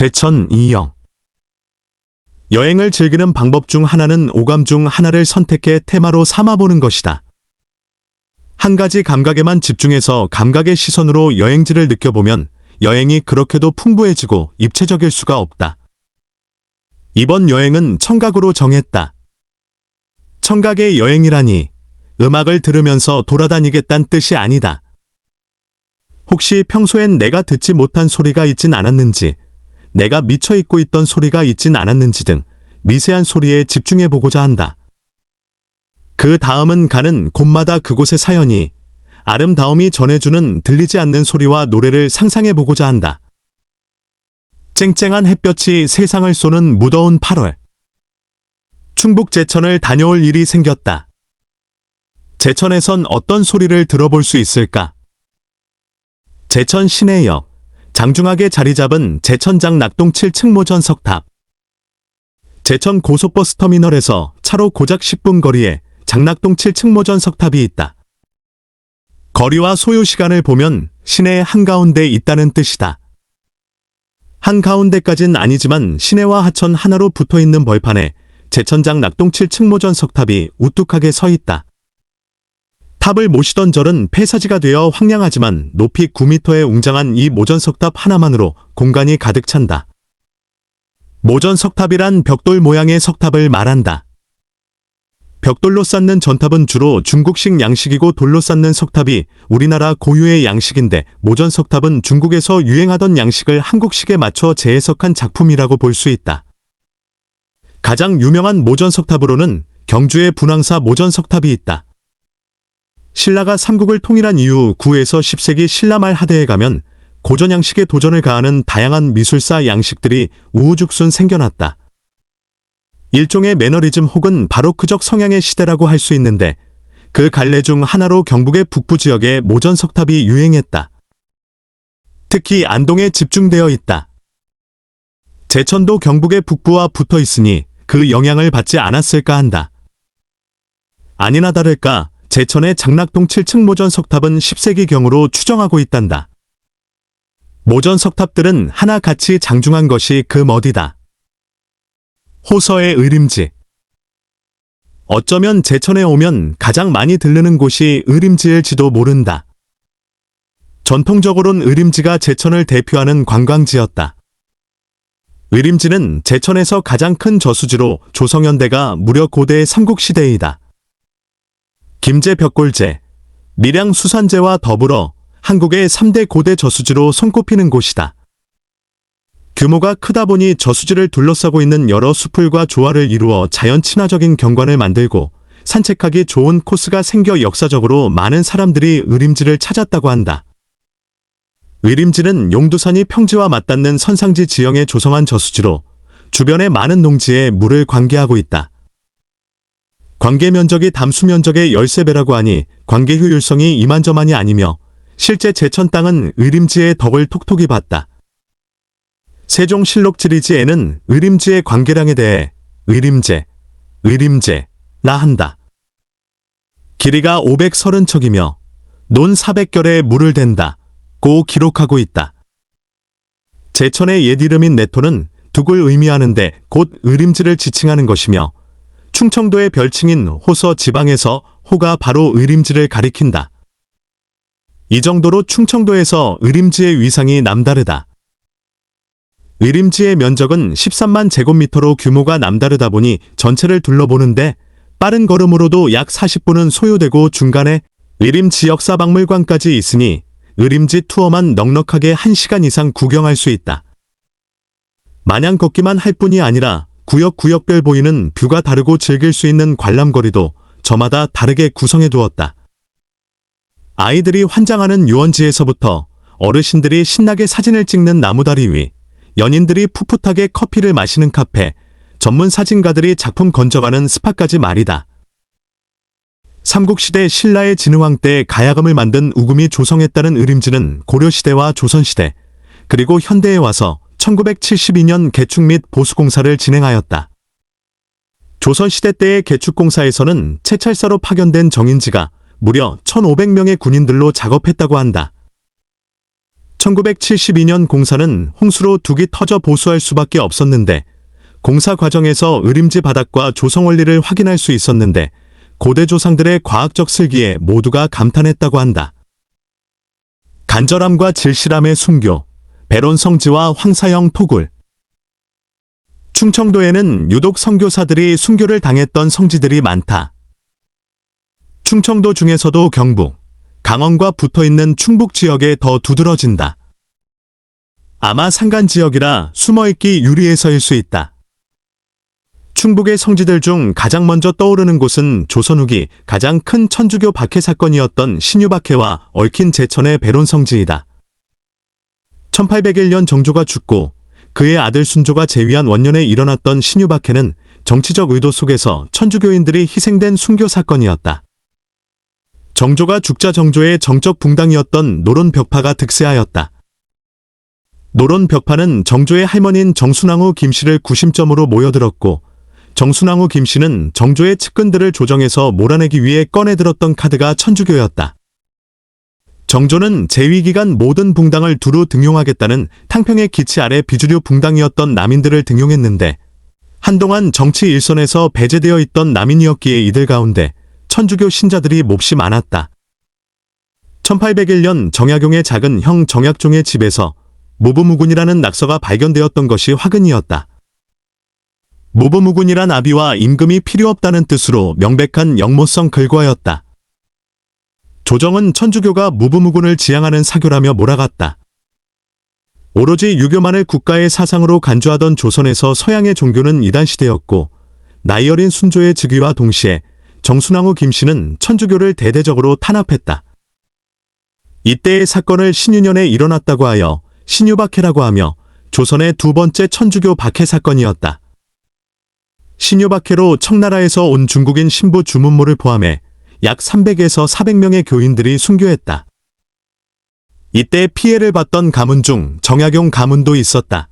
제천 이영. 여행을 즐기는 방법 중 하나는 오감 중 하나를 선택해 테마로 삼아보는 것이다. 한 가지 감각에만 집중해서 감각의 시선으로 여행지를 느껴보면 여행이 그렇게도 풍부해지고 입체적일 수가 없다. 이번 여행은 청각으로 정했다. 청각의 여행이라니 음악을 들으면서 돌아다니겠다는 뜻이 아니다. 혹시 평소엔 내가 듣지 못한 소리가 있진 않았는지, 내가 미처 잊고 있던 소리가 있진 않았는지 등 미세한 소리에 집중해보고자 한다. 그 다음은 가는 곳마다 그곳의 사연이, 아름다움이 전해주는 들리지 않는 소리와 노래를 상상해보고자 한다. 쨍쨍한 햇볕이 세상을 쏘는 무더운 8월. 충북 제천을 다녀올 일이 생겼다. 제천에선 어떤 소리를 들어볼 수 있을까? 제천 시내역, 장중하게 자리 잡은 제천장 낙동 7층 모전 석탑. 제천 고속버스 터미널에서 차로 고작 10분 거리에 장낙동 7층 모전 석탑이 있다. 거리와 소요 시간을 보면 시내 한가운데 있다는 뜻이다. 한가운데까진 아니지만 시내와 하천 하나로 붙어있는 벌판에 제천장 낙동 7층 모전 석탑이 우뚝하게 서 있다. 탑을 모시던 절은 폐사지가 되어 황량하지만 높이 9m의 웅장한 이 모전 석탑 하나만으로 공간이 가득 찬다. 모전 석탑이란 벽돌 모양의 석탑을 말한다. 벽돌로 쌓는 전탑은 주로 중국식 양식이고 돌로 쌓는 석탑이 우리나라 고유의 양식인데 모전 석탑은 중국에서 유행하던 양식을 한국식에 맞춰 재해석한 작품이라고 볼 수 있다. 가장 유명한 모전 석탑으로는 경주의 분황사 모전 석탑이 있다. 신라가 삼국을 통일한 이후 9에서 10세기 신라 말 하대에 가면 고전 양식에 도전을 가하는 다양한 미술사 양식들이 우후죽순 생겨났다. 일종의 매너리즘 혹은 바로크적 성향의 시대라고 할 수 있는데 그 갈래 중 하나로 경북의 북부 지역에 모전 석탑이 유행했다. 특히 안동에 집중되어 있다. 제천도 경북의 북부와 붙어 있으니 그 영향을 받지 않았을까 한다. 아니나 다를까 제천의 장낙동 7층 모전 석탑은 10세기경으로 추정하고 있단다. 모전 석탑들은 하나같이 장중한 것이 그 멋이다. 호서의 의림지. 어쩌면 제천에 오면 가장 많이 들르는 곳이 의림지일지도 모른다. 전통적으론 의림지가 제천을 대표하는 관광지였다. 의림지는 제천에서 가장 큰 저수지로 조성현대가 무려 고대 삼국시대이다. 김제 벽골제, 밀양 수산제와 더불어 한국의 3대 고대 저수지로 손꼽히는 곳이다. 규모가 크다 보니 저수지를 둘러싸고 있는 여러 수풀과 조화를 이루어 자연 친화적인 경관을 만들고 산책하기 좋은 코스가 생겨 역사적으로 많은 사람들이 의림지를 찾았다고 한다. 의림지는 용두산이 평지와 맞닿는 선상지 지형에 조성한 저수지로 주변의 많은 농지에 물을 관계하고 있다. 관계 면적이 담수 면적의 13배라고 하니 관계 효율성이 이만저만이 아니며 실제 제천 땅은 의림지의 덕을 톡톡히 봤다. 세종실록 지리지에는 의림지의 관계량에 대해 의림제라 한다. 길이가 530척이며 논 400결에 물을 댄다고 기록하고 있다. 제천의 옛 이름인 내토는 둑을 의미하는데 곧 의림지를 지칭하는 것이며 충청도의 별칭인 호서 지방에서 호가 바로 의림지를 가리킨다. 이 정도로 충청도에서 의림지의 위상이 남다르다. 의림지의 면적은 13만 제곱미터로 규모가 남다르다 보니 전체를 둘러보는데 빠른 걸음으로도 약 40분은 소요되고 중간에 의림지 역사박물관까지 있으니 의림지 투어만 넉넉하게 1시간 이상 구경할 수 있다. 마냥 걷기만 할 뿐이 아니라 구역구역별 보이는 뷰가 다르고 즐길 수 있는 관람거리도 저마다 다르게 구성해 두었다. 아이들이 환장하는 유원지에서부터 어르신들이 신나게 사진을 찍는 나무다리 위, 연인들이 풋풋하게 커피를 마시는 카페, 전문 사진가들이 작품 건져가는 스팟까지 말이다. 삼국시대 신라의 진흥왕 때 가야금을 만든 우금이 조성했다는 의림지는 고려시대와 조선시대, 그리고 현대에 와서 1972년 개축 및 보수공사를 진행하였다. 조선시대 때의 개축공사에서는 채찰사로 파견된 정인지가 무려 1,500명의 군인들로 작업했다고 한다. 1972년 공사는 홍수로 둑이 터져 보수할 수밖에 없었는데 공사 과정에서 의림지 바닥과 조성 원리를 확인할 수 있었는데 고대 조상들의 과학적 슬기에 모두가 감탄했다고 한다. 간절함과 질실함의 순교, 배론 성지와 황사형 토굴. 충청도에는 유독 선교사들이 순교를 당했던 성지들이 많다. 충청도 중에서도 경북, 강원과 붙어있는 충북 지역에 더 두드러진다. 아마 산간 지역이라 숨어있기 유리해서일 수 있다. 충북의 성지들 중 가장 먼저 떠오르는 곳은 조선 후기 가장 큰 천주교 박해 사건이었던 신유박해와 얽힌 제천의 배론 성지이다. 1801년 정조가 죽고 그의 아들 순조가 재위한 원년에 일어났던 신유박해는 정치적 의도 속에서 천주교인들이 희생된 순교 사건이었다. 정조가 죽자 정조의 정적 붕당이었던 노론벽파가 득세하였다. 노론벽파는 정조의 할머니인 정순왕후 김씨를 구심점으로 모여들었고 정순왕후 김씨는 정조의 측근들을 조정해서 몰아내기 위해 꺼내들었던 카드가 천주교였다. 정조는 재위기간 모든 붕당을 두루 등용하겠다는 탕평의 기치 아래 비주류 붕당이었던 남인들을 등용했는데 한동안 정치 일선에서 배제되어 있던 남인이었기에 이들 가운데 천주교 신자들이 몹시 많았다. 1801년 정약용의 작은 형 정약종의 집에서 무부무군이라는 낙서가 발견되었던 것이 화근이었다. 무부무군이란 아비와 임금이 필요 없다는 뜻으로 명백한 영모성 글과였다. 조정은 천주교가 무부무군을 지향하는 사교라며 몰아갔다. 오로지 유교만을 국가의 사상으로 간주하던 조선에서 서양의 종교는 이단시대였고 나이 어린 순조의 즉위와 동시에 정순왕후 김씨는 천주교를 대대적으로 탄압했다. 이때의 사건을 신유년에 일어났다고 하여 신유박해라고 하며 조선의 두 번째 천주교 박해 사건이었다. 신유박해로 청나라에서 온 중국인 신부 주문모를 포함해 약 300에서 400명의 교인들이 순교했다. 이때 피해를 봤던 가문 중 정약용 가문도 있었다.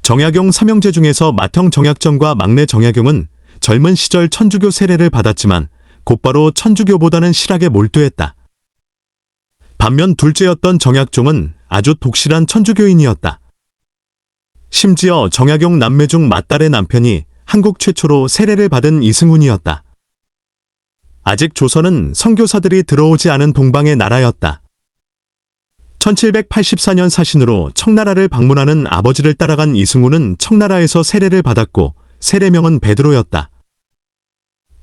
정약용 삼형제 중에서 맏형 정약전과 막내 정약용은 젊은 시절 천주교 세례를 받았지만 곧바로 천주교보다는 실학에 몰두했다. 반면 둘째였던 정약종은 아주 독실한 천주교인이었다. 심지어 정약용 남매 중 맏딸의 남편이 한국 최초로 세례를 받은 이승훈이었다. 아직 조선은 선교사들이 들어오지 않은 동방의 나라였다. 1784년 사신으로 청나라를 방문하는 아버지를 따라간 이승훈은 청나라에서 세례를 받았고 세례명은 베드로였다.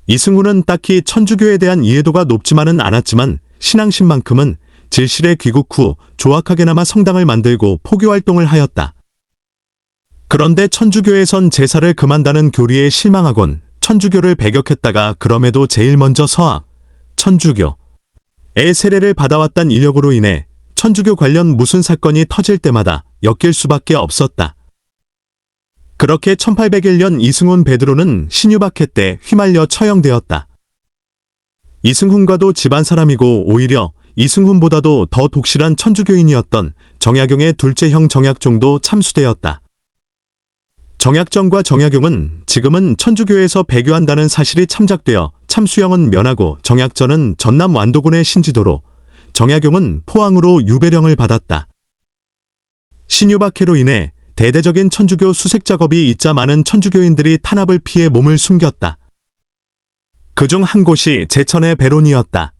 이승훈은 딱히 천주교에 대한 이해도가 높지만은 않았지만 신앙심만큼은 질실에 귀국 후 조악하게나마 성당을 만들고 포교활동을 하였다. 그런데 천주교에선 제사를 금한다는 교리에 실망하곤 천주교를 배격했다가 그럼에도 제일 먼저 서학, 천주교의 세례를 받아왔단 이력으로 인해 천주교 관련 무슨 사건이 터질 때마다 엮일 수밖에 없었다. 그렇게 1801년 이승훈 베드로는 신유박해 때 휘말려 처형되었다. 이승훈과도 집안 사람이고 오히려 이승훈보다도 더 독실한 천주교인이었던 정약용의 둘째 형 정약종도 참수되었다. 정약전과 정약용은 지금은 천주교에서 배교한다는 사실이 참작되어 참수형은 면하고 정약전은 전남 완도군의 신지도로 정약용은 포항으로 유배령을 받았다. 신유박해로 인해 대대적인 천주교 수색 작업이 있자 많은 천주교인들이 탄압을 피해 몸을 숨겼다. 그중 한 곳이 제천의 배론이었다.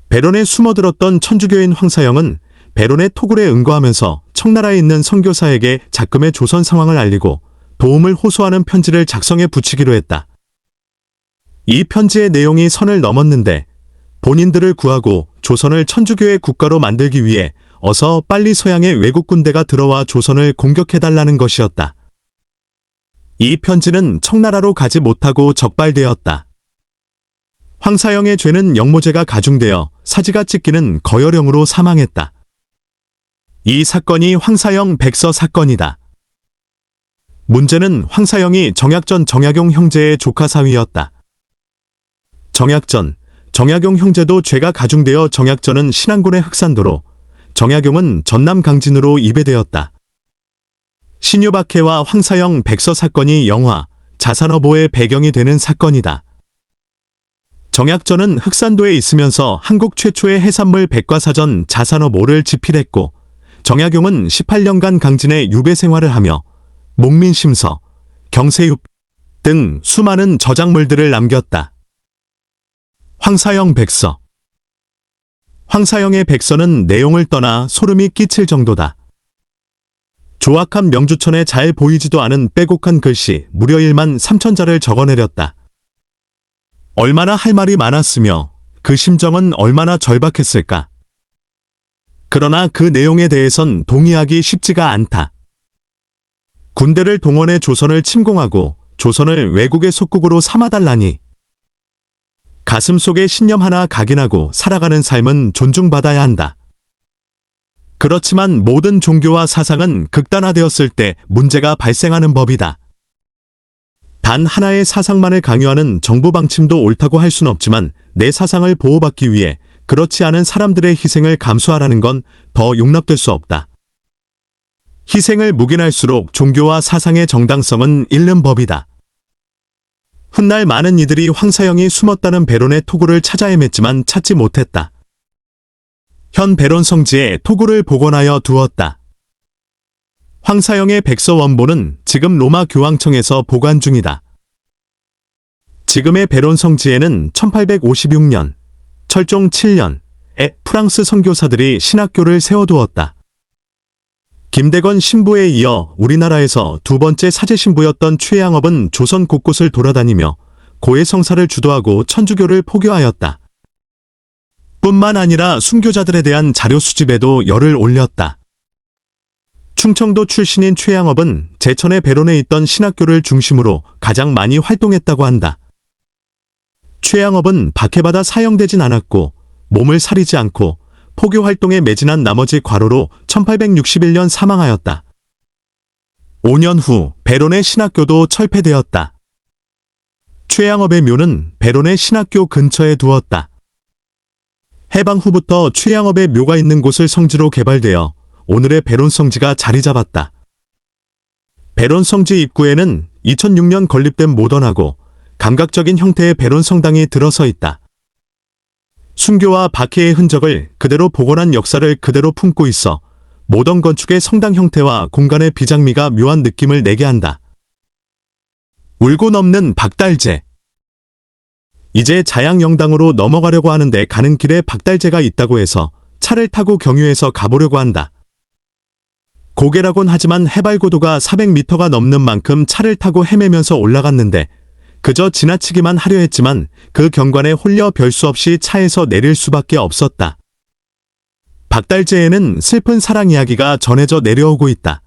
배론에 숨어들었던 천주교인 황사형은 배론의 토굴에 응거하면서 청나라에 있는 선교사에게 작금의 조선 상황을 알리고 도움을 호소하는 편지를 작성해 붙이기로 했다. 이 편지의 내용이 선을 넘었는데 본인들을 구하고 조선을 천주교의 국가로 만들기 위해 어서 빨리 서양의 외국 군대가 들어와 조선을 공격해달라는 것이었다. 이 편지는 청나라로 가지 못하고 적발되었다. 황사형의 죄는 영모죄가 가중되어 사지가 찢기는 거열형으로 사망했다. 이 사건이 황사형 백서 사건이다. 문제는 황사형이 정약전 정약용 형제의 조카 사위였다. 정약전, 정약용 형제도 죄가 가중되어 정약전은 신안군의 흑산도로, 정약용은 전남 강진으로 입에되었다. 신유박해와 황사형 백서 사건이 영화 자산어보의 배경이 되는 사건이다. 정약전은 흑산도에 있으면서 한국 최초의 해산물 백과사전 자산어 모를 집필했고, 정약용은 18년간 강진에 유배 생활을 하며 목민심서, 경세육 등 수많은 저작물들을 남겼다. 황사영 백서. 황사영의 백서는 내용을 떠나 소름이 끼칠 정도다. 조악한 명주천에 잘 보이지도 않은 빼곡한 글씨 무려 1만 3천자를 적어내렸다. 얼마나 할 말이 많았으며 그 심정은 얼마나 절박했을까. 그러나 그 내용에 대해선 동의하기 쉽지가 않다. 군대를 동원해 조선을 침공하고 조선을 외국의 속국으로 삼아달라니. 가슴 속에 신념 하나 각인하고 살아가는 삶은 존중받아야 한다. 그렇지만 모든 종교와 사상은 극단화되었을 때 문제가 발생하는 법이다. 단 하나의 사상만을 강요하는 정부 방침도 옳다고 할 수는 없지만 내 사상을 보호받기 위해 그렇지 않은 사람들의 희생을 감수하라는 건 더 용납될 수 없다. 희생을 묵인할수록 종교와 사상의 정당성은 잃는 법이다. 훗날 많은 이들이 황사영이 숨었다는 배론의 토구를 찾아 헤맸지만 찾지 못했다. 현 배론 성지에 토구를 복원하여 두었다. 황사영의 백서 원본은 지금 로마 교황청에서 보관 중이다. 지금의 배론 성지에는 1856년, 철종 7년에 프랑스 선교사들이 신학교를 세워두었다. 김대건 신부에 이어 우리나라에서 두 번째 사제신부였던 최양업은 조선 곳곳을 돌아다니며 고해 성사를 주도하고 천주교를 포교하였다. 뿐만 아니라 순교자들에 대한 자료 수집에도 열을 올렸다. 충청도 출신인 최양업은 제천의 배론에 있던 신학교를 중심으로 가장 많이 활동했다고 한다. 최양업은 박해받아 사형되진 않았고 몸을 사리지 않고 포교 활동에 매진한 나머지 과로로 1861년 사망하였다. 5년 후 배론의 신학교도 철폐되었다. 최양업의 묘는 배론의 신학교 근처에 두었다. 해방 후부터 최양업의 묘가 있는 곳을 성지로 개발되어 오늘의 배론 성지가 자리 잡았다. 배론 성지 입구에는 2006년 건립된 모던하고 감각적인 형태의 배론 성당이 들어서 있다. 순교와 박해의 흔적을 그대로 복원한 역사를 그대로 품고 있어 모던 건축의 성당 형태와 공간의 비장미가 묘한 느낌을 내게 한다. 울고 넘는 박달재. 이제 자양영당으로 넘어가려고 하는데 가는 길에 박달재가 있다고 해서 차를 타고 경유해서 가보려고 한다. 고개라곤 하지만 해발 고도가 400m가 넘는 만큼 차를 타고 헤매면서 올라갔는데 그저 지나치기만 하려 했지만 그 경관에 홀려 별 수 없이 차에서 내릴 수밖에 없었다. 박달재에는 슬픈 사랑 이야기가 전해져 내려오고 있다.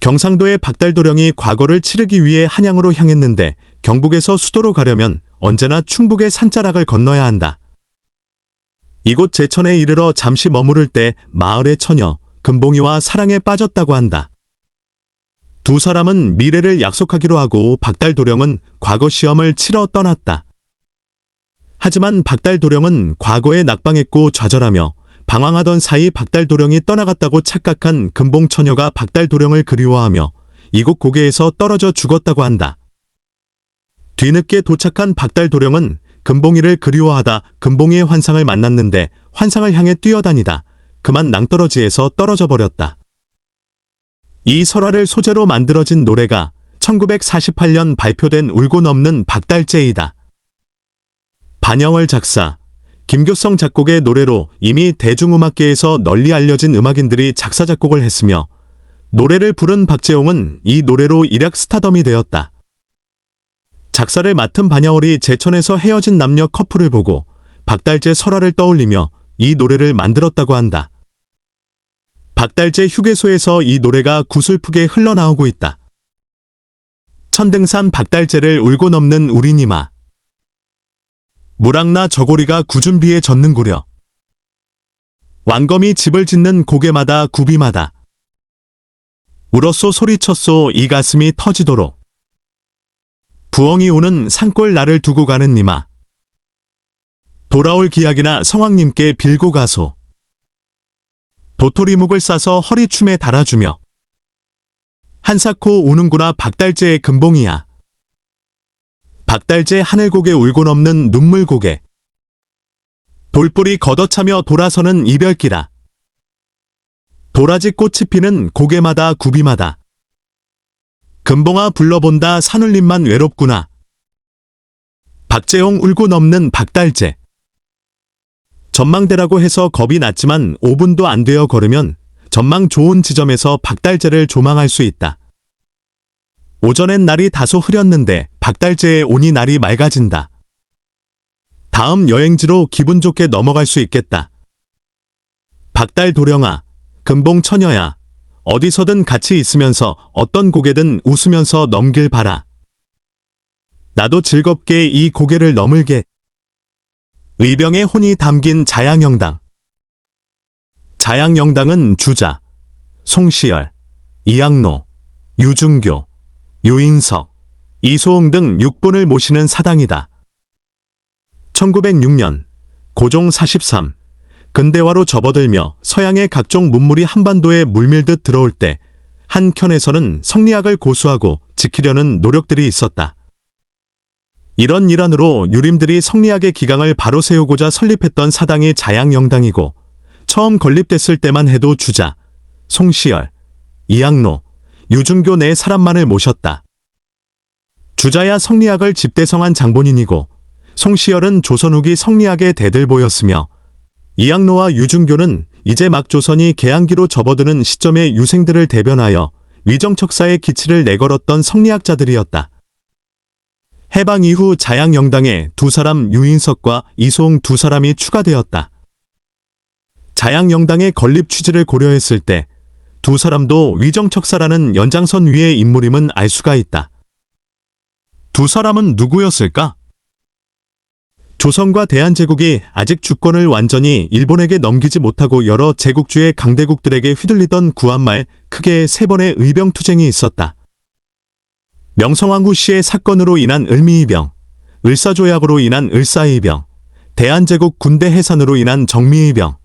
경상도의 박달도령이 과거를 치르기 위해 한양으로 향했는데 경북에서 수도로 가려면 언제나 충북의 산자락을 건너야 한다. 이곳 제천에 이르러 잠시 머무를 때 마을의 처녀 금봉이와 사랑에 빠졌다고 한다. 두 사람은 미래를 약속하기로 하고 박달도령은 과거 시험을 치러 떠났다. 하지만 박달도령은 과거에 낙방했고 좌절하며 방황하던 사이 박달도령이 떠나갔다고 착각한 금봉처녀가 박달도령을 그리워하며 이곳 고개에서 떨어져 죽었다고 한다. 뒤늦게 도착한 박달도령은 금봉이를 그리워하다 금봉이의 환상을 만났는데 환상을 향해 뛰어다니다 그만 낭떠러지에서 떨어져 버렸다. 이 설화를 소재로 만들어진 노래가 1948년 발표된 울고 넘는 박달재이다. 반영월 작사, 김교성 작곡의 노래로 이미 대중음악계에서 널리 알려진 음악인들이 작사 작곡을 했으며 노래를 부른 박재홍은 이 노래로 일약 스타덤이 되었다. 작사를 맡은 반야월이 제천에서 헤어진 남녀 커플을 보고 박달재 설화를 떠올리며 이 노래를 만들었다고 한다. 박달재 휴게소에서 이 노래가 구슬프게 흘러나오고 있다. 천등산 박달재를 울고 넘는 우리니마. 무랑나 저고리가 구준비에 젖는구려. 왕검이 집을 짓는 고개마다 구비마다. 울었소 소리쳤소 이 가슴이 터지도록. 부엉이 오는 산골 나를 두고 가는 니마. 돌아올 기약이나 성왕님께 빌고 가소. 도토리묵을 싸서 허리춤에 달아주며 한사코 우는구나 박달재의 금봉이야. 박달재 하늘고개 울고 넘는 눈물고개. 돌뿌리 걷어차며 돌아서는 이별길아. 도라지 꽃이 피는 고개마다 굽이마다. 금봉아 불러본다 산울림만 외롭구나. 박재홍 울고 넘는 박달재. 전망대라고 해서 겁이 났지만 5분도 안 되어 걸으면 전망 좋은 지점에서 박달재를 조망할 수 있다. 오전엔 날이 다소 흐렸는데 박달재에 오니 날이 맑아진다. 다음 여행지로 기분 좋게 넘어갈 수 있겠다. 박달 도령아, 금봉 처녀야, 어디서든 같이 있으면서 어떤 고개든 웃으면서 넘길 바라. 나도 즐겁게 이 고개를 넘을게. 의병의 혼이 담긴 자양영당. 자양영당은 주자, 송시열, 이학노, 유중교, 유인석, 이소홍 등 6분을 모시는 사당이다. 1906년 고종 43, 근대화로 접어들며 서양의 각종 문물이 한반도에 물밀듯 들어올 때 한켠에서는 성리학을 고수하고 지키려는 노력들이 있었다. 이런 일환으로 유림들이 성리학의 기강을 바로 세우고자 설립했던 사당이 자양영당이고, 처음 건립됐을 때만 해도 주자, 송시열, 이학노, 유중교 네 사람만을 모셨다. 주자야 성리학을 집대성한 장본인이고, 송시열은 조선 후기 성리학의 대들보였으며, 이학노와 유중교는 이제 막 조선이 개항기로 접어드는 시점의 유생들을 대변하여 위정척사의 기치를 내걸었던 성리학자들이었다. 해방 이후 자양영당에 두 사람 유인석과 이소홍 두 사람이 추가되었다. 자양영당의 건립 취지를 고려했을 때 두 사람도 위정척사라는 연장선 위의 인물임은 알 수가 있다. 두 사람은 누구였을까? 조선과 대한제국이 아직 주권을 완전히 일본에게 넘기지 못하고 여러 제국주의 강대국들에게 휘둘리던 구한말 크게 3번의 의병투쟁이 있었다. 명성황후 씨의 사건으로 인한 을미의병, 을사조약으로 인한 을사의병, 대한제국 군대 해산으로 인한 정미의병.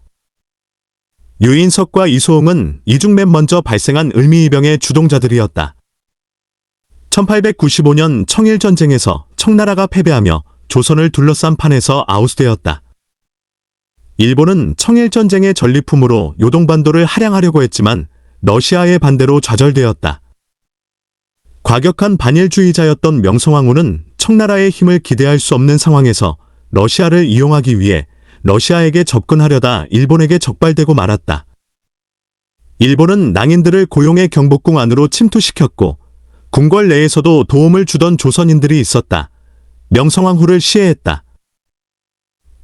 유인석과 이소홍은 이 중 맨 먼저 발생한 을미의병의 주동자들이었다. 1895년 청일전쟁에서 청나라가 패배하며 조선을 둘러싼 판에서 아웃되었다. 일본은 청일전쟁의 전리품으로 요동반도를 할양하려고 했지만 러시아의 반대로 좌절되었다. 과격한 반일주의자였던 명성황후는 청나라의 힘을 기대할 수 없는 상황에서 러시아를 이용하기 위해 러시아에게 접근하려다 일본에게 적발되고 말았다. 일본은 낭인들을 고용해 경복궁 안으로 침투시켰고, 궁궐 내에서도 도움을 주던 조선인들이 있었다. 명성황후를 시해했다.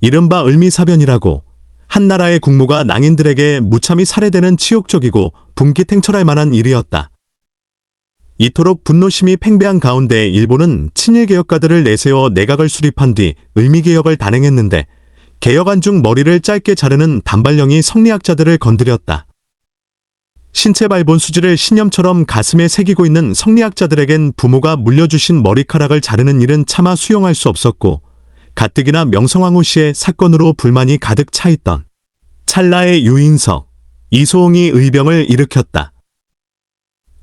이른바 을미사변이라고, 한나라의 국무가 낭인들에게 무참히 살해되는 치욕적이고 분기탱철할 만한 일이었다. 이토록 분노심이 팽배한 가운데 일본은 친일개혁가들을 내세워 내각을 수립한 뒤 을미개혁을 단행했는데, 개혁안 중 머리를 짧게 자르는 단발령이 성리학자들을 건드렸다. 신체 발본 수지를 신념처럼 가슴에 새기고 있는 성리학자들에겐 부모가 물려주신 머리카락을 자르는 일은 차마 수용할 수 없었고, 가뜩이나 명성황후 씨의 사건으로 불만이 가득 차있던 찰나의 유인석, 이소홍이 의병을 일으켰다.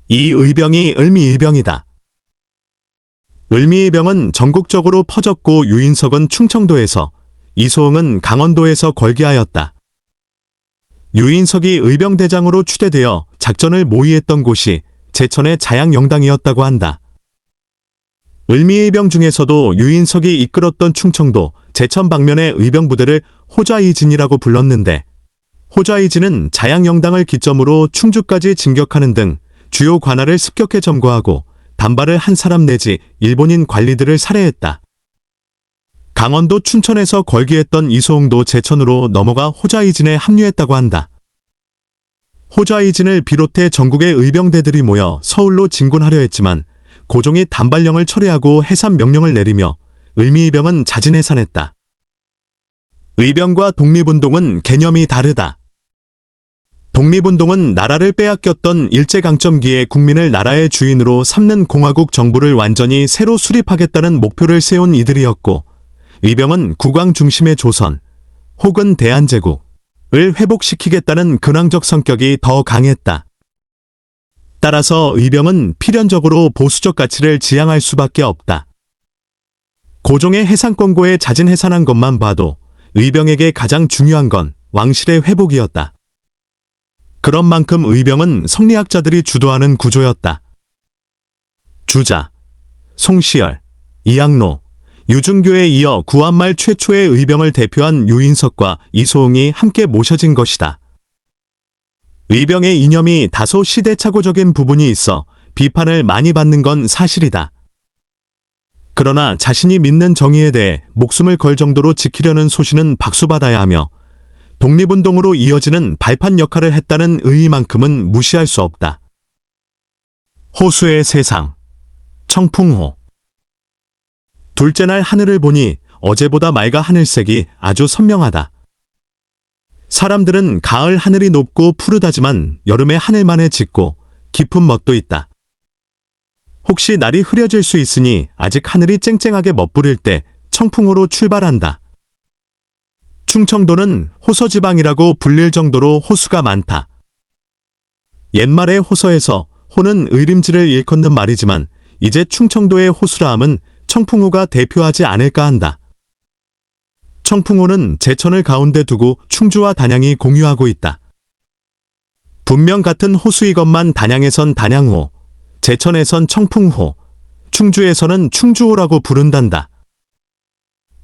이 의병이 을미의병이다. 을미의병은 전국적으로 퍼졌고 유인석은 충청도에서, 이소홍은 강원도에서 걸기하였다. 유인석이 의병대장으로 추대되어 작전을 모의했던 곳이 제천의 자양영당이었다고 한다. 을미의병 중에서도 유인석이 이끌었던 충청도, 제천 방면의 의병부대를 호좌이진이라고 불렀는데, 호좌이진은 자양영당을 기점으로 충주까지 진격하는 등 주요 관할을 습격해 점거하고 단발을 한 사람 내지 일본인 관리들을 살해했다. 강원도 춘천에서 걸기했던 이소홍도 제천으로 넘어가 호좌이진에 합류했다고 한다. 호좌이진을 비롯해 전국의 의병대들이 모여 서울로 진군하려 했지만 고종이 단발령을 철회하고 해산 명령을 내리며 을미의병은 자진해산했다. 의병과 독립운동은 개념이 다르다. 독립운동은 나라를 빼앗겼던 일제강점기에 국민을 나라의 주인으로 삼는 공화국 정부를 완전히 새로 수립하겠다는 목표를 세운 이들이었고, 의병은 국왕 중심의 조선, 혹은 대한제국을 회복시키겠다는 근황적 성격이 더 강했다. 따라서 의병은 필연적으로 보수적 가치를 지향할 수밖에 없다. 고종의 해상권고에 자진해산한 것만 봐도 의병에게 가장 중요한 건 왕실의 회복이었다. 그런 만큼 의병은 성리학자들이 주도하는 구조였다. 주자, 송시열, 이학로, 유중교에 이어 구한말 최초의 의병을 대표한 유인석과 이소웅이 함께 모셔진 것이다. 의병의 이념이 다소 시대착오적인 부분이 있어 비판을 많이 받는 건 사실이다. 그러나 자신이 믿는 정의에 대해 목숨을 걸 정도로 지키려는 소신은 박수받아야 하며 독립운동으로 이어지는 발판 역할을 했다는 의의만큼은 무시할 수 없다. 호수의 세상, 청풍호. 둘째 날 하늘을 보니 어제보다 맑아 하늘색이 아주 선명하다. 사람들은 가을 하늘이 높고 푸르다지만 여름의 하늘만에 짙고 깊은 멋도 있다. 혹시 날이 흐려질 수 있으니 아직 하늘이 쨍쨍하게 멋부릴 때 청풍호로 출발한다. 충청도는 호서지방이라고 불릴 정도로 호수가 많다. 옛말의 호서에서 호는 의림지를 일컫는 말이지만 이제 충청도의 호수라 함은 청풍호가 대표하지 않을까 한다. 청풍호는 제천을 가운데 두고 충주와 단양이 공유하고 있다. 분명 같은 호수이건만 단양에선 단양호, 제천에선 청풍호, 충주에서는 충주호라고 부른단다.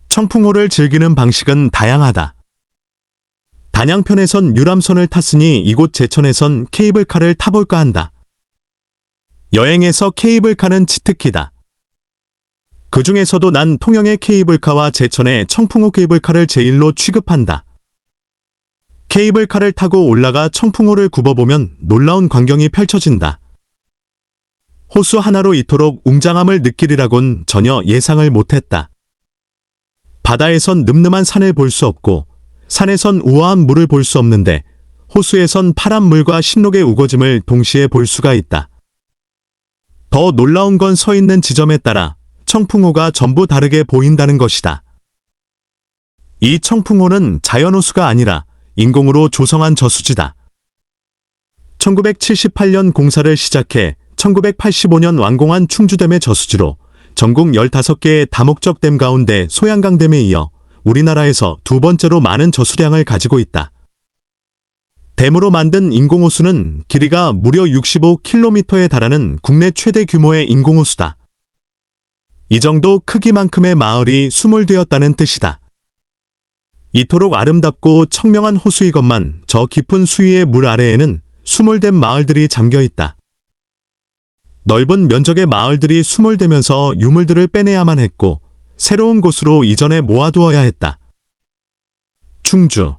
청풍호를 즐기는 방식은 다양하다. 단양편에선 유람선을 탔으니 이곳 제천에선 케이블카를 타볼까 한다. 여행에서 케이블카는 치트키다. 그 중에서도 난 통영의 케이블카와 제천의 청풍호 케이블카를 제일로 취급한다. 케이블카를 타고 올라가 청풍호를 굽어보면 놀라운 광경이 펼쳐진다. 호수 하나로 이토록 웅장함을 느끼리라곤 전혀 예상을 못했다. 바다에선 늠름한 산을 볼 수 없고 산에선 우아한 물을 볼 수 없는데 호수에선 파란 물과 신록의 우거짐을 동시에 볼 수가 있다. 더 놀라운 건 서 있는 지점에 따라 청풍호가 전부 다르게 보인다는 것이다. 이 청풍호는 자연호수가 아니라 인공으로 조성한 저수지다. 1978년 공사를 시작해 1985년 완공한 충주댐의 저수지로 전국 15개의 다목적 댐 가운데 소양강댐에 이어 우리나라에서 두 번째로 많은 저수량을 가지고 있다. 댐으로 만든 인공호수는 길이가 무려 65km에 달하는 국내 최대 규모의 인공호수다. 이 정도 크기만큼의 마을이 수몰되었다는 뜻이다. 이토록 아름답고 청명한 호수이건만 저 깊은 수위의 물 아래에는 수몰된 마을들이 잠겨 있다. 넓은 면적의 마을들이 수몰되면서 유물들을 빼내야만 했고 새로운 곳으로 이전해 모아두어야 했다. 충주,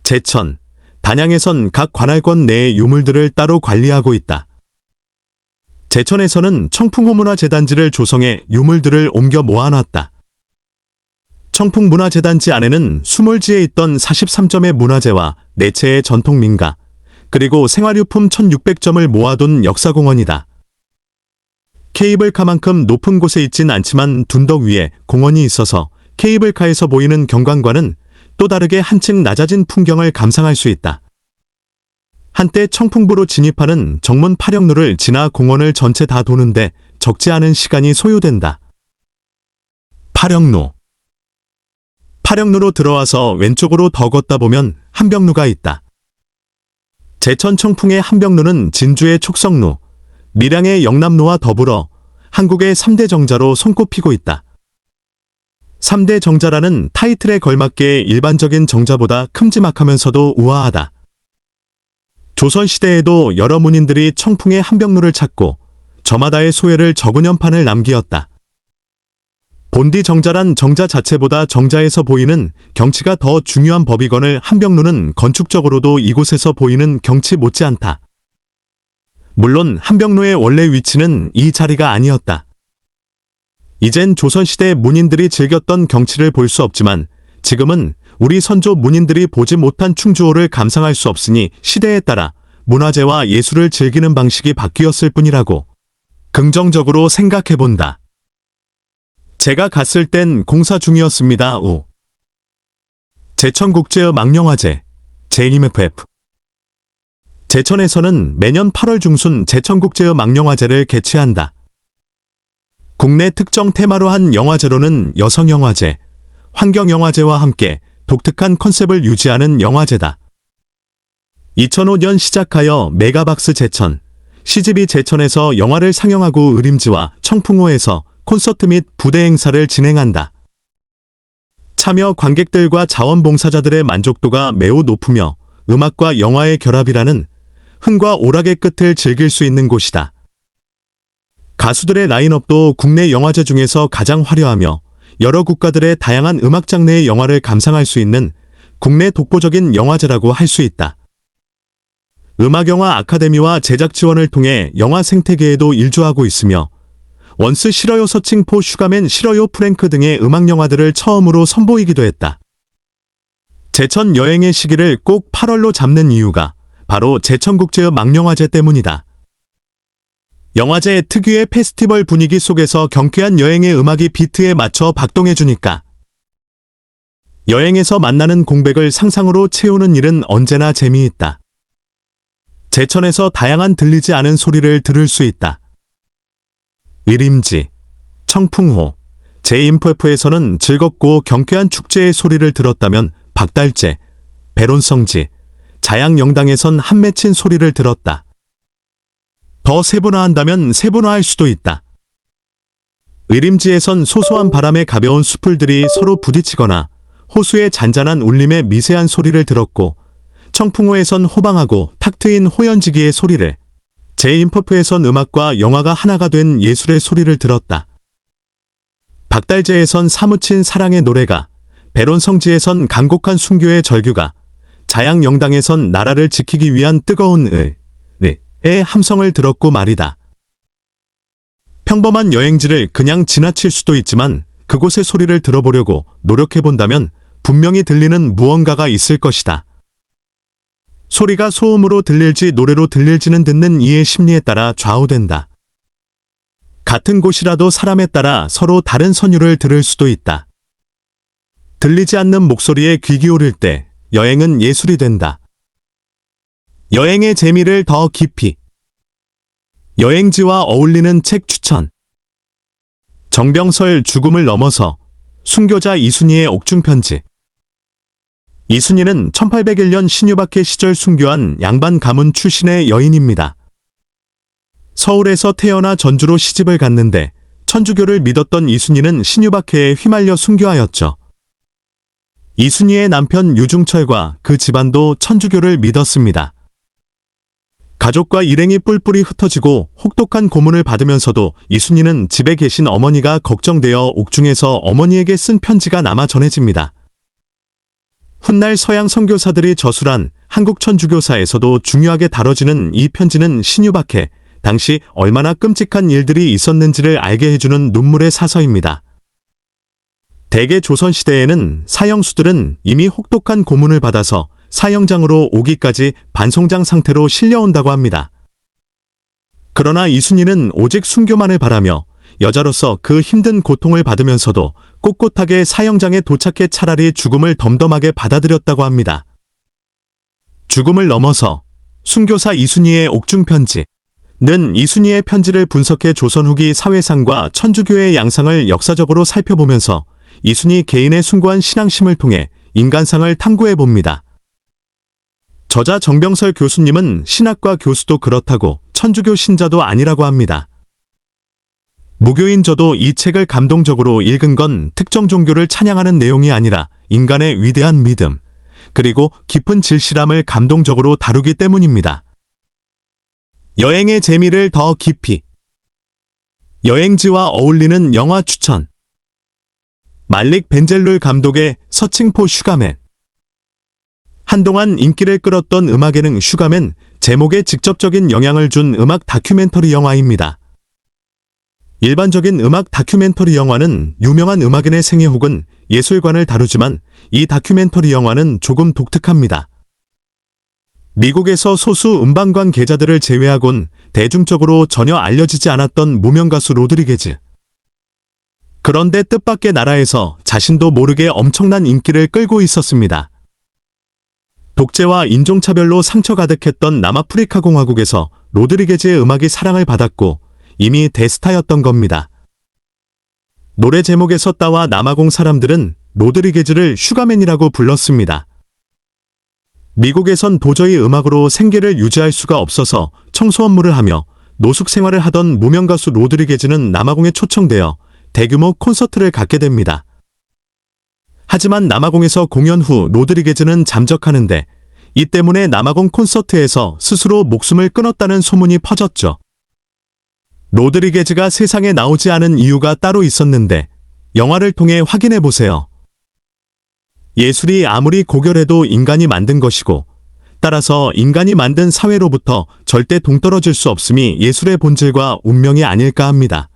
제천, 단양에선 각 관할권 내의 유물들을 따로 관리하고 있다. 제천에서는 청풍호문화재단지를 조성해 유물들을 옮겨 모아놨다. 청풍문화재단지 안에는 수몰지에 있던 43점의 문화재와 4채의 전통민가, 그리고 생활유품 1600점을 모아둔 역사공원이다. 케이블카만큼 높은 곳에 있진 않지만 둔덕 위에 공원이 있어서 케이블카에서 보이는 경관과는 또 다르게 한층 낮아진 풍경을 감상할 수 있다. 한때 청풍부로 진입하는 정문 파령로를 지나 공원을 전체 다 도는데 적지 않은 시간이 소요된다. 파령로. 파령로로 들어와서 왼쪽으로 더 걷다 보면 한병루가 있다. 제천 청풍의 한병루는 진주의 촉성루, 밀양의 영남로와 더불어 한국의 3대 정자로 손꼽히고 있다. 3대 정자라는 타이틀에 걸맞게 일반적인 정자보다 큼지막하면서도 우아하다. 조선시대에도 여러 문인들이 청풍의 한병루를 찾고 저마다의 소회를 적은연판을 남기었다. 본디 정자란 정자 자체보다 정자에서 보이는 경치가 더 중요한 법이건을 한병루는 건축적으로도 이곳에서 보이는 경치 못지않다. 물론 한병루의 원래 위치는 이 자리가 아니었다. 이젠 조선시대 문인들이 즐겼던 경치를 볼 수 없지만 지금은 우리 선조 문인들이 보지 못한 충주호를 감상할 수 없으니 시대에 따라 문화재와 예술을 즐기는 방식이 바뀌었을 뿐이라고 긍정적으로 생각해본다. 제가 갔을 땐 공사 중이었습니다. 오. 제천국제의 망령화제 JMFF. 제천에서는 매년 8월 중순 제천국제의 망령화제를 개최한다. 국내 특정 테마로 한 영화제로는 여성영화제, 환경영화제와 함께 독특한 컨셉을 유지하는 영화제다. 2005년 시작하여 메가박스 제천, CGV 제천에서 영화를 상영하고 의림지와 청풍호에서 콘서트 및 부대 행사를 진행한다. 참여 관객들과 자원봉사자들의 만족도가 매우 높으며 음악과 영화의 결합이라는 흥과 오락의 끝을 즐길 수 있는 곳이다. 가수들의 라인업도 국내 영화제 중에서 가장 화려하며 여러 국가들의 다양한 음악 장르의 영화를 감상할 수 있는 국내 독보적인 영화제라고 할 수 있다. 음악영화 아카데미와 제작 지원을 통해 영화 생태계에도 일조하고 있으며 원스 싫어요 서칭포 슈가맨 싫어요 프랭크 등의 음악영화들을 처음으로 선보이기도 했다. 제천 여행의 시기를 꼭 8월로 잡는 이유가 바로 제천국제음악영화제 때문이다. 영화제 특유의 페스티벌 분위기 속에서 경쾌한 여행의 음악이 비트에 맞춰 박동해주니까. 여행에서 만나는 공백을 상상으로 채우는 일은 언제나 재미있다. 제천에서 다양한 들리지 않은 소리를 들을 수 있다. 의림지, 청풍호, 제임프에서는 즐겁고 경쾌한 축제의 소리를 들었다면 박달재, 배론성지, 자양영당에선 한 맺힌 소리를 들었다. 더 세분화한다면 세분화할 수도 있다. 의림지에선 소소한 바람에 가벼운 수풀들이 서로 부딪히거나 호수의 잔잔한 울림의 미세한 소리를 들었고 청풍호에선 호방하고 탁 트인 호연지기의 소리를, 제임퍼프에선 음악과 영화가 하나가 된 예술의 소리를 들었다. 박달재에선 사무친 사랑의 노래가, 배론성지에선 간곡한 순교의 절규가, 자양영당에선 나라를 지키기 위한 뜨거운 의 함성을 들었고 말이다. 평범한 여행지를 그냥 지나칠 수도 있지만 그곳의 소리를 들어보려고 노력해본다면 분명히 들리는 무언가가 있을 것이다. 소리가 소음으로 들릴지 노래로 들릴지는 듣는 이의 심리에 따라 좌우된다. 같은 곳이라도 사람에 따라 서로 다른 선율을 들을 수도 있다. 들리지 않는 목소리에 귀 기울일 때 여행은 예술이 된다. 여행의 재미를 더 깊이. 여행지와 어울리는 책 추천. 정병설 죽음을 넘어서 순교자 이순희의 옥중편지. 이순희는 1801년 신유박해 시절 순교한 양반 가문 출신의 여인입니다. 서울에서 태어나 전주로 시집을 갔는데 천주교를 믿었던 이순희는 신유박해에 휘말려 순교하였죠. 이순희의 남편 유중철과 그 집안도 천주교를 믿었습니다. 가족과 일행이 뿔뿔이 흩어지고 혹독한 고문을 받으면서도 이순희는 집에 계신 어머니가 걱정되어 옥중에서 어머니에게 쓴 편지가 남아 전해집니다. 훗날 서양 선교사들이 저술한 한국 천주교사에서도 중요하게 다뤄지는 이 편지는 신유박해 당시 얼마나 끔찍한 일들이 있었는지를 알게 해주는 눈물의 사서입니다. 대개 조선시대에는 사형수들은 이미 혹독한 고문을 받아서 사형장으로 오기까지 반송장 상태로 실려온다고 합니다. 그러나 이순희는 오직 순교만을 바라며 여자로서 그 힘든 고통을 받으면서도 꼿꼿하게 사형장에 도착해 차라리 죽음을 덤덤하게 받아들였다고 합니다. 죽음을 넘어서 순교사 이순희의 옥중편지는 이순희의 편지를 분석해 조선 후기 사회상과 천주교의 양상을 역사적으로 살펴보면서 이순희 개인의 숭고한 신앙심을 통해 인간상을 탐구해 봅니다. 저자 정병설 교수님은 신학과 교수도 그렇다고 천주교 신자도 아니라고 합니다. 무교인 저도 이 책을 감동적으로 읽은 건 특정 종교를 찬양하는 내용이 아니라 인간의 위대한 믿음, 그리고 깊은 질실함을 감동적으로 다루기 때문입니다. 여행의 재미를 더 깊이. 여행지와 어울리는 영화 추천. 말릭 벤젤룰 감독의 서칭포 슈가맨. 한동안 인기를 끌었던 음악 예능 슈가맨, 제목에 직접적인 영향을 준 음악 다큐멘터리 영화입니다. 일반적인 음악 다큐멘터리 영화는 유명한 음악인의 생애 혹은 예술관을 다루지만 이 다큐멘터리 영화는 조금 독특합니다. 미국에서 소수 음반관 계자들을 제외하곤 대중적으로 전혀 알려지지 않았던 무명 가수 로드리게즈. 그런데 뜻밖의 나라에서 자신도 모르게 엄청난 인기를 끌고 있었습니다. 독재와 인종차별로 상처 가득했던 남아프리카 공화국에서 로드리게즈의 음악이 사랑을 받았고 이미 대스타였던 겁니다. 노래 제목에서 따와 남아공 사람들은 로드리게즈를 슈가맨이라고 불렀습니다. 미국에선 도저히 음악으로 생계를 유지할 수가 없어서 청소 업무를 하며 노숙 생활을 하던 무명 가수 로드리게즈는 남아공에 초청되어 대규모 콘서트를 갖게 됩니다. 하지만 남아공에서 공연 후 로드리게즈는 잠적하는데 이 때문에 남아공 콘서트에서 스스로 목숨을 끊었다는 소문이 퍼졌죠. 로드리게즈가 세상에 나오지 않은 이유가 따로 있었는데 영화를 통해 확인해 보세요. 예술이 아무리 고결해도 인간이 만든 것이고 따라서 인간이 만든 사회로부터 절대 동떨어질 수 없음이 예술의 본질과 운명이 아닐까 합니다.